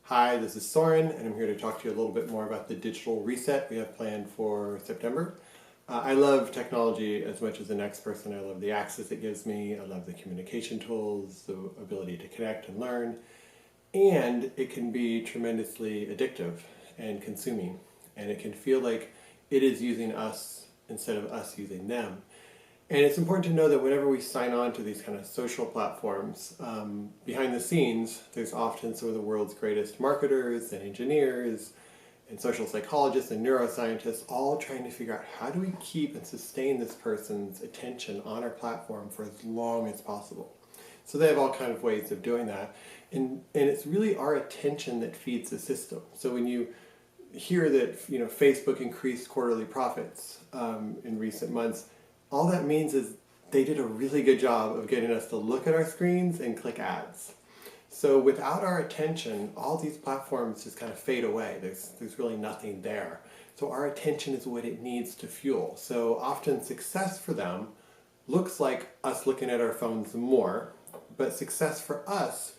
Hi, this is Soren, and I'm here to talk to you a little bit more about the digital reset we have planned for September. I love technology as much as the next person. I love the access it gives me. I love the communication tools, the ability to connect and learn, and it can be tremendously addictive and consuming, and it can feel like it is using us instead of us using them. And it's important to know that whenever we sign on to these kind of social platforms, behind the scenes, there's often some of the world's greatest marketers and engineers and social psychologists and neuroscientists all trying to figure out how do we keep and sustain this person's attention on our platform for as long as possible. So they have all kinds of ways of doing that. And it's really our attention that feeds the system. So when you hear that Facebook increased quarterly profits in recent months, all that means is they did a really good job of getting us to look at our screens and click ads. So without our attention, all these platforms just kind of fade away. There's really nothing there. So our attention is what it needs to fuel. So often success for them looks like us looking at our phones more, but success for us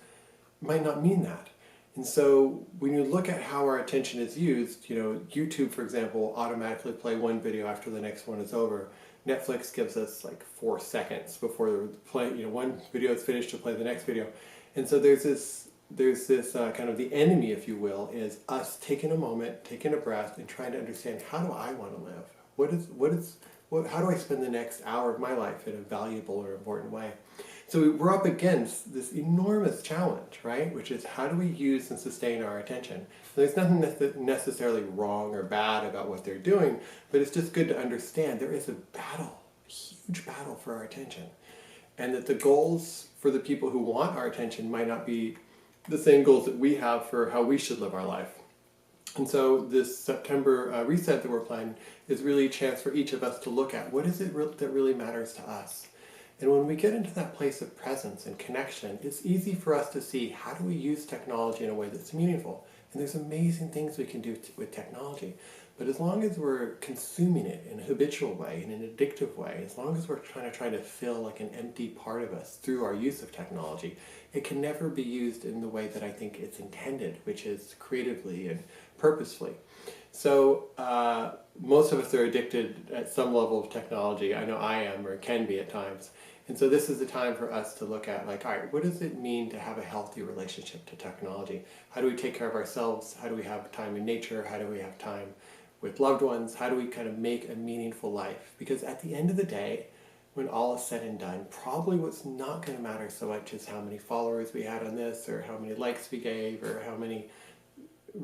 might not mean that. And so when you look at how our attention is used, YouTube, for example, automatically play one video after the next one is over. Netflix gives us like 4 seconds before the play, one video is finished to play the next video. And so there's this kind of the enemy, if you will, is us taking a moment, taking a breath, and trying to understand, how do I want to live? How do I spend the next hour of my life in a valuable or important way? So we're up against this enormous challenge, right? Which is, how do we use and sustain our attention? There's nothing necessarily wrong or bad about what they're doing, but it's just good to understand there is a battle, a huge battle for our attention. And that the goals for the people who want our attention might not be the same goals that we have for how we should live our life. And so this September reset that we're planning is really a chance for each of us to look at what is it that really matters to us. And when we get into that place of presence and connection, it's easy for us to see, how do we use technology in a way that's meaningful? And there's amazing things we can do with technology. But as long as we're consuming it in a habitual way, in an addictive way, as long as we're trying to fill like an empty part of us through our use of technology, it can never be used in the way that I think it's intended, which is creatively and purposefully. So most of us are addicted at some level of technology. I know I am, or can be at times. And so this is the time for us to look at, like, all right, what does it mean to have a healthy relationship to technology? How do we take care of ourselves? How do we have time in nature? How do we have time with loved ones? How do we kind of make a meaningful life? Because at the end of the day, when all is said and done, probably what's not going to matter so much is how many followers we had on this, or how many likes we gave, or how many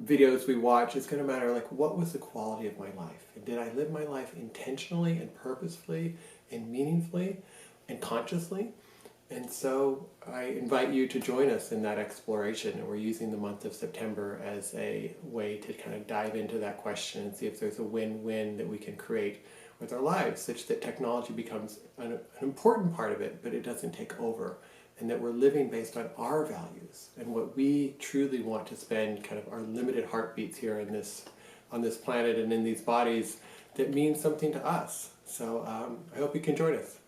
videos we watch. It's going to matter, like, what was the quality of my life? And did I live my life intentionally and purposefully and meaningfully and consciously? And so I invite you to join us in that exploration. And we're using the month of September as a way to kind of dive into that question and see if there's a win-win that we can create with our lives, such that technology becomes an important part of it, but it doesn't take over. And that we're living based on our values and what we truly want to spend kind of our limited heartbeats here on this planet and in these bodies that mean something to us. So I hope you can join us.